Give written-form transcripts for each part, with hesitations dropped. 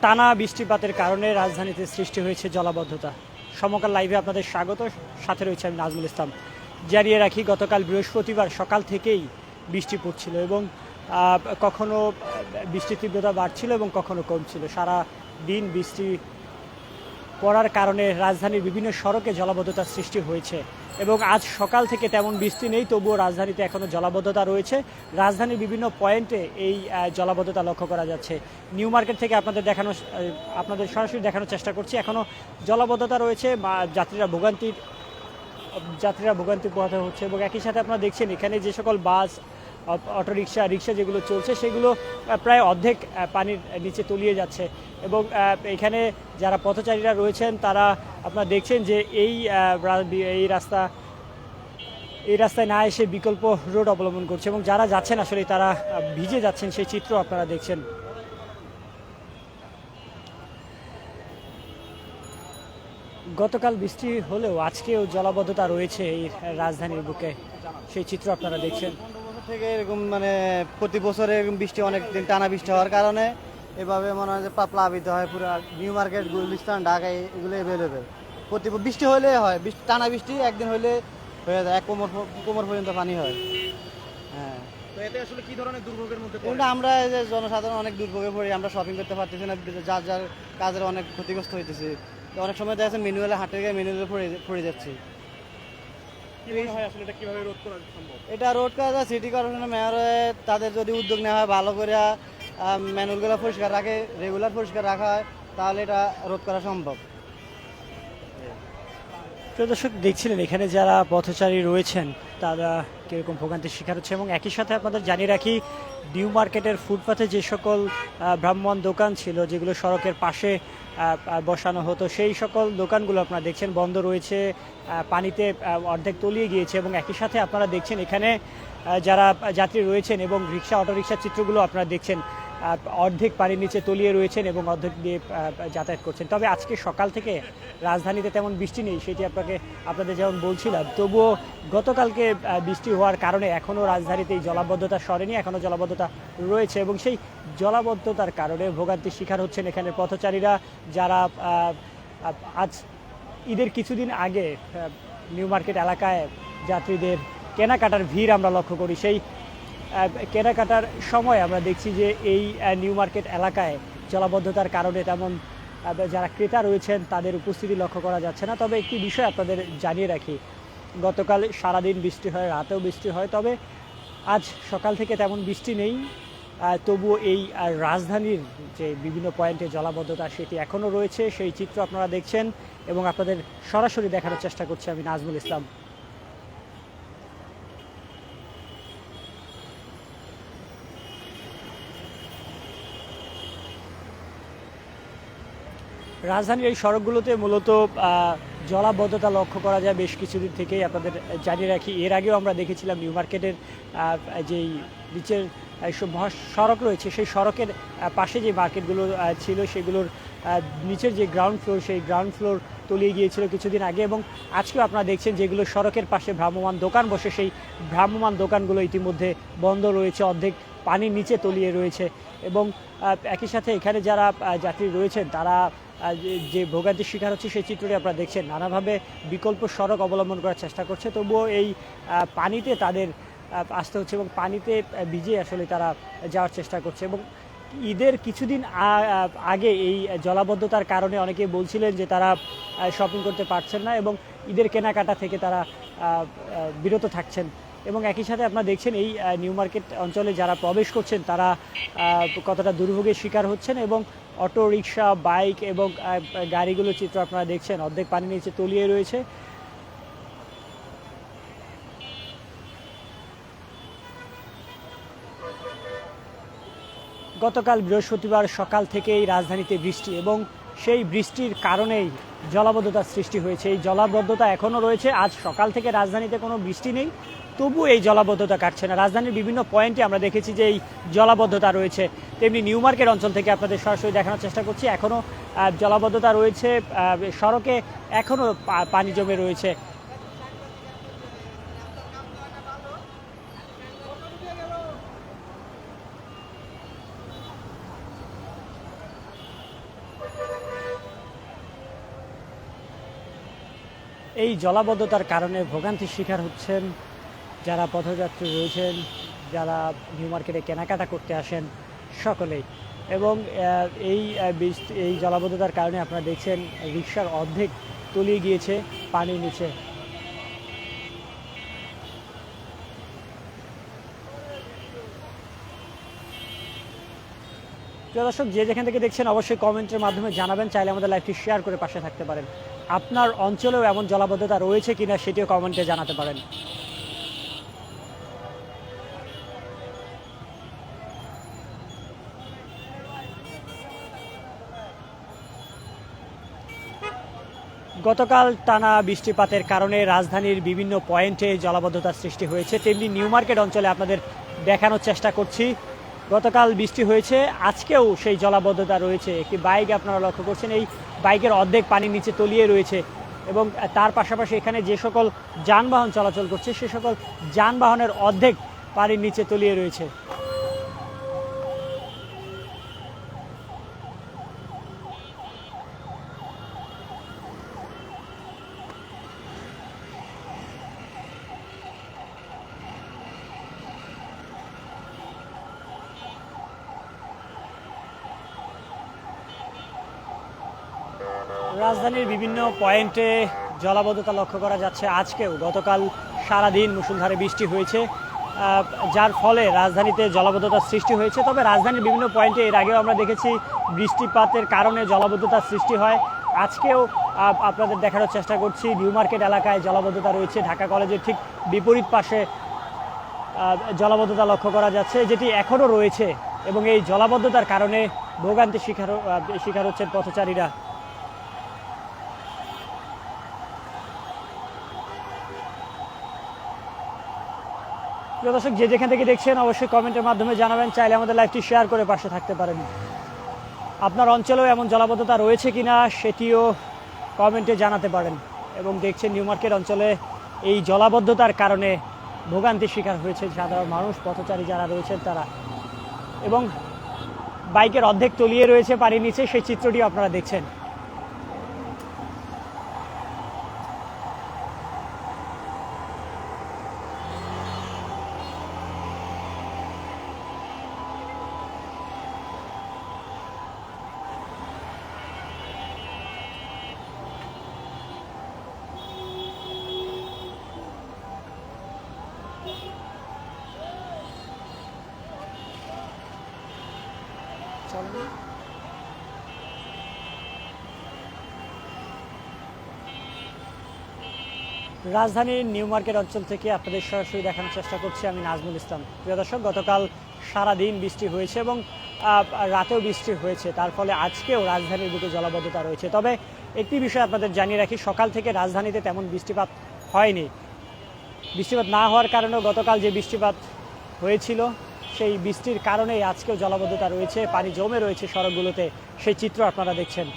টানা বৃষ্টিপাতের কারণে রাজধানীতে সৃষ্টি হয়েছে জলাবদ্ধতা। সমকাল লাইভে আপনাদের স্বাগত, সাথে রয়েছে আমি নাজমুল ইসলাম। জানিয়ে রাখি, গতকাল বৃহস্পতিবার সকাল থেকেই বৃষ্টি পড়ছিল এবং কখনো বৃষ্টির তীব্রতা বাড়ছিল এবং কখনো কমছিল। সারা দিন বৃষ্টি পড়ার কারণে রাজধানীর বিভিন্ন সড়কে জলাবদ্ধতার সৃষ্টি হয়েছে এবং আজ সকাল থেকে তেমন বৃষ্টি নেই, তবুও রাজধানীতে এখনও জলাবদ্ধতা রয়েছে। রাজধানীর বিভিন্ন পয়েন্টে এই জলাবদ্ধতা লক্ষ্য করা যাচ্ছে। নিউ মার্কেট থেকে আপনাদের সরাসরি দেখানোর চেষ্টা করছি। এখনও জলাবদ্ধতা রয়েছে, যাত্রীরা ভোগান্তি পোহাতে হচ্ছে এবং একই সাথে আপনারা দেখছেন এখানে যে সকল বাস, অটোরিকশা, রিক্সা যেগুলো চলছে সেগুলো প্রায় অর্ধেক পানির নিচে তলিয়ে যাচ্ছে এবং এখানে যারা পথচারীরা রয়েছেন তারা আপনারা দেখছেন যে এই রাস্তায় না এসে বিকল্প রোড অবলম্বন করছে এবং যারা যাচ্ছেন আসলে তারা ভিজে যাচ্ছেন, সেই চিত্র আপনারা দেখছেন। গতকাল বৃষ্টি হলেও আজকেও জলাবদ্ধতা রয়েছে এই রাজধানীর বুকে, সেই চিত্র আপনারা দেখছেন। থেকে এরকম প্রতি বছরে এরকম বৃষ্টি অনেক দিন টানা বৃষ্টি হওয়ার কারণে এভাবে মনে হয় যে প্লাবিত হয় পুরো নিউ মার্কেট, গুলিস্তান, ঢাকা এগুলো অ্যাভেলেবেল। প্রতি বৃষ্টি হলে হয়, টানা বৃষ্টি একদিন হলে হয়ে যায়, কোমর পর্যন্ত পানি হয়। হ্যাঁ, তো এতে আসলে কি ধরনের দুর্ভোগের মধ্যে কিন্তু আমরা এই যে জনসাধারণ অনেক দুর্ভোগে পড়ি, আমরা শপিং করতে পারতেছি না, যার যার কাজের অনেক ক্ষতিগ্রস্ত হইতেছি। অনেক সময় দেখা যাচ্ছে ম্যানুয়ালে হাঁটে গিয়ে ম্যানুয়ালে পড়ে যাচ্ছি। কিভাবে রোধ করা সম্ভব? এটা রোড করা যায় সিটি কর্পোরেশনের মেয়র, তাদের যদি উদ্যোগ নেওয়া হয়, ভালো করে ম্যানুয়ালগুলো পরিষ্কার রাখে, রেগুলার পরিষ্কার রাখা হয়, তাহলে এটা রোধ করা সম্ভব। প্রিয় দর্শক, দেখছিলেন এখানে যারা পথচারী রয়েছেন তারা কীরকম ভোগান্তির শিকার হচ্ছে এবং একই সাথে আপনাদের জানিয়ে রাখি, নিউ মার্কেটের ফুটপাথে যে সকল ভ্রাম্যমাণ দোকান ছিল যেগুলো সড়কের পাশে বসানো হতো, সেই সকল দোকানগুলো আপনারা দেখছেন বন্ধ রয়েছে, পানিতে অর্ধেক তলিয়ে গিয়েছে এবং একই সাথে আপনারা দেখছেন এখানে যারা যাত্রী রয়েছেন এবং রিক্সা, অটোরিকশার চিত্রগুলো আপনারা দেখছেন অর্ধেক পানির নিচে তলিয়ে রয়েছেন এবং অর্ধেক দিয়ে যাতায়াত করছেন। তবে আজকে সকাল থেকে রাজধানীতে তেমন বৃষ্টি নেই, সেটি আপনাদের যেমন বলছিলাম, তবুও গতকালকে বৃষ্টি হওয়ার কারণে এখনও রাজধানীতে এই জলাবদ্ধতা সরেনি, এখনও জলাবদ্ধতা রয়েছে এবং সেই জলাবদ্ধতার কারণে ভোগান্তির শিকার হচ্ছেন এখানে পথচারীরা, যারা আজ ঈদের কিছুদিন আগে নিউ মার্কেট এলাকায় যাত্রীদের কেনাকাটার ভিড় আমরা লক্ষ্য করি। সেই কেনাকাটার সময় আমরা দেখছি যে এই নিউ মার্কেট এলাকায় জলাবদ্ধতার কারণে তেমন যারা ক্রেতা রয়েছেন তাদের উপস্থিতি লক্ষ্য করা যাচ্ছে না। তবে একটি বিষয় আপনাদের জানিয়ে রাখি, গতকাল সারাদিন বৃষ্টি হয়, রাতেও বৃষ্টি হয়, তবে আজ সকাল থেকে তেমন বৃষ্টি নেই, তবুও এই রাজধানীর যে বিভিন্ন পয়েন্টে জলাবদ্ধতা সেটি এখনও রয়েছে, সেই চিত্র আপনারা দেখছেন এবং আপনাদের সরাসরি দেখানোর চেষ্টা করছি আমি নাজমুল ইসলাম। রাজধানীর এই সড়কগুলোতে মূলত জলাবদ্ধতা লক্ষ্য করা যায় বেশ কিছুদিন থেকেই। আপনাদের জানিয়ে রাখি, এর আগেও আমরা দেখেছিলাম নিউ মার্কেটের যেই নিচের সড়ক রয়েছে সেই সড়কের পাশে যে মার্কেটগুলো ছিল সেগুলোর নিচের যে গ্রাউন্ড ফ্লোর, সেই গ্রাউন্ড ফ্লোর তলিয়ে গিয়েছিল কিছুদিন আগে এবং আজকেও আপনারা দেখছেন যেগুলো সড়কের পাশে ভ্রাম্যমাণ দোকান বসে, সেই ভ্রাম্যমাণ দোকানগুলো ইতিমধ্যে বন্ধ রয়েছে, অর্ধেক পানির নিচে তলিয়ে রয়েছে এবং একই সাথে এখানে যারা যাত্রী রয়েছেন তারা যে ভোগান্তির শিকার হচ্ছে সেই চিত্রটি আপনারা দেখছেন, নানাভাবে বিকল্প সড়ক অবলম্বন করার চেষ্টা করছে, তবুও এই পানিতে তাদের আসতে হচ্ছে এবং পানিতে ভিজে আসলে তারা যাওয়ার চেষ্টা করছে। এবং ঈদের কিছুদিন আগে এই জলাবদ্ধতার কারণে অনেকে বলছিলেন যে তারা শপিং করতে পারছেন না এবং ঈদের কেনাকাটা থেকে তারা বিরত থাকছেন এবং একই সাথে আপনারা দেখছেন এই নিউ মার্কেট অঞ্চলে যারা প্রবেশ করছেন তারা কতটা দুর্ভোগের শিকার হচ্ছেন এবং অটো রিক্সা, বাইক এবং গাড়িগুলোর চিত্র আপনারা দেখছেন অর্ধেক পানির নিচে তলিয়ে রয়েছে। গতকাল বৃহস্পতিবার সকাল থেকেই রাজধানীতে বৃষ্টি এবং সেই বৃষ্টির কারণেই জলাবদ্ধতার সৃষ্টি হয়েছে। এই জলাবদ্ধতা এখনও রয়েছে, আজ সকাল থেকে রাজধানীতে কোনো বৃষ্টি নেই, তবু এই জলাবদ্ধতা কাটছে না। রাজধানীর বিভিন্ন পয়েন্টে আমরা দেখেছি যে এই জলাবদ্ধতা রয়েছে, তেমনি নিউ মার্কেট অঞ্চল থেকে আপনাদের সরাসরি দেখানোর চেষ্টা করছি, এখনও জলাবদ্ধতা রয়েছে, সড়কে এখনও পানি জমে রয়েছে। এই জলাবদ্ধতার কারণে ভোগান্তির শিকার হচ্ছেন যারা পথযাত্রী রয়েছেন, যারা নিউ মার্কেটে কেনাকাটা করতে আসেন সকলেই। এবং এই জলাবদ্ধতার কারণে আপনারা দেখছেন রিকশার অর্ধেক তলিয়ে গিয়েছে পানির নিচে। প্রিয় দর্শক, যে যেখান থেকে দেখছেন অবশ্যই কমেন্টের মাধ্যমে জানাবেন, চাইলে আমাদের লাইভটি শেয়ার করে পাশে থাকতে পারেন। আপনার অঞ্চলেও এমন জলাবদ্ধতা রয়েছে কিনা সেটিও কমেন্টে জানাতে পারেন। গতকাল টানা বৃষ্টিপাতের কারণে রাজধানীর বিভিন্ন পয়েন্টে জলাবদ্ধতার সৃষ্টি হয়েছে, তেমনি নিউ মার্কেট অঞ্চলে আপনাদের দেখানোর চেষ্টা করছি। গতকাল বৃষ্টি হয়েছে, আজকেও সেই জলাবদ্ধতা রয়েছে। একটি বাইক আপনারা লক্ষ্য করছেন, এই বাইকের অর্ধেক পানির নিচে তলিয়ে রয়েছে এবং তার পাশাপাশি এখানে যে সকল যানবাহন চলাচল করছে সে সকল যানবাহনের অর্ধেক পানির নিচে তলিয়ে রয়েছে। রাজধানীর বিভিন্ন পয়েন্টে জলাবদ্ধতা লক্ষ্য করা যাচ্ছে আজকেও। গতকাল সারাদিন মুষলধারে বৃষ্টি হয়েছে, যার ফলে রাজধানীতে জলাবদ্ধতার সৃষ্টি হয়েছে। তবে রাজধানীর বিভিন্ন পয়েন্টে এর আগেও আমরা দেখেছি বৃষ্টিপাতের কারণে জলাবদ্ধতার সৃষ্টি হয়। আজকেও আপনাদের দেখানোর চেষ্টা করছি, নিউ মার্কেট এলাকায় জলাবদ্ধতা রয়েছে। ঢাকা কলেজের ঠিক বিপরীত পাশে জলাবদ্ধতা লক্ষ্য করা যাচ্ছে, যেটি এখনও রয়েছে এবং এই জলাবদ্ধতার কারণে ভোগান্তির শিকার হচ্ছেন পথচারীরা। প্রিয় দর্শক, যে যেখান থেকে দেখছেন অবশ্যই কমেন্টের মাধ্যমে জানাবেন, চাইলে আমাদের লাইভটি শেয়ার করে পাশে থাকতে পারেন। আপনার অঞ্চলেও এমন জলাবদ্ধতা রয়েছে কিনা সেটিও কমেন্টে জানাতে পারেন। এবং দেখছেন নিউ মার্কেট অঞ্চলে এই জলাবদ্ধতার কারণে ভোগান্তির শিকার হয়েছে সাধারণ মানুষ, পথচারী যারা রয়েছেন তারা। এবং বাইকের অর্ধেক তলিয়ে রয়েছে পানির নিচে, সেই চিত্রটিও আপনারা দেখছেন। রাজধানীর নিউ মার্কেট অঞ্চল থেকে আপনাদের সরাসরি দেখানোর চেষ্টা করছি আমি নাজমুল ইসলাম। প্রিয় দর্শক, গতকাল সারাদিন বৃষ্টি হয়েছে এবং রাতেও বৃষ্টি হয়েছে, তার ফলে আজকেও রাজধানীর বুকে জলাবদ্ধতা রয়েছে। তবে একটি বিষয় আপনাদের জানিয়ে রাখি, সকাল থেকে রাজধানীতে তেমন বৃষ্টিপাত হয়নি। বৃষ্টিপাত না হওয়ার কারণেও গতকাল যে বৃষ্টিপাত হয়েছিল সেই বৃষ্টির কারণেই আজকেও জলাবদ্ধতা রয়েছে, পানি জমে রয়েছে সড়কগুলোতে, সেই চিত্র আপনারা দেখছেন।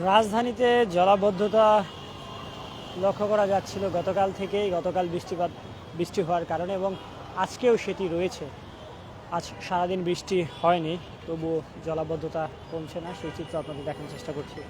রাজধানীতে জলাবদ্ধতা লক্ষ্য করা যাচ্ছিল গতকাল থেকেই, গতকাল বৃষ্টি হওয়ার কারণে, এবং আজকেও সেটি রয়েছে। আজ সারাদিন বৃষ্টি হয়নি, তবুও জলাবদ্ধতা কমছে না, সেই চিত্র আপনাদের দেখানোর চেষ্টা করছি।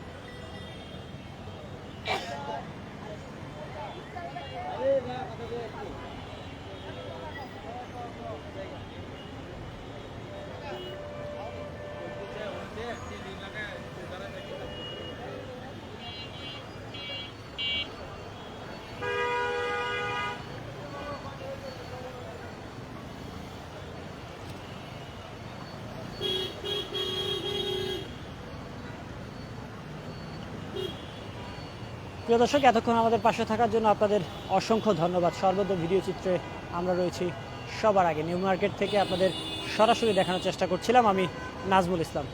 প্রিয় দর্শক, এতক্ষণ আমাদের পাশে থাকার জন্য আপনাদের অসংখ্য ধন্যবাদ। সর্বদা ভিডিও চিত্রে আমরা রয়েছি সবার আগে। নিউ মার্কেট থেকে আপনাদের সরাসরি দেখানোর চেষ্টা করছিলাম আমি নাজমুল ইসলাম।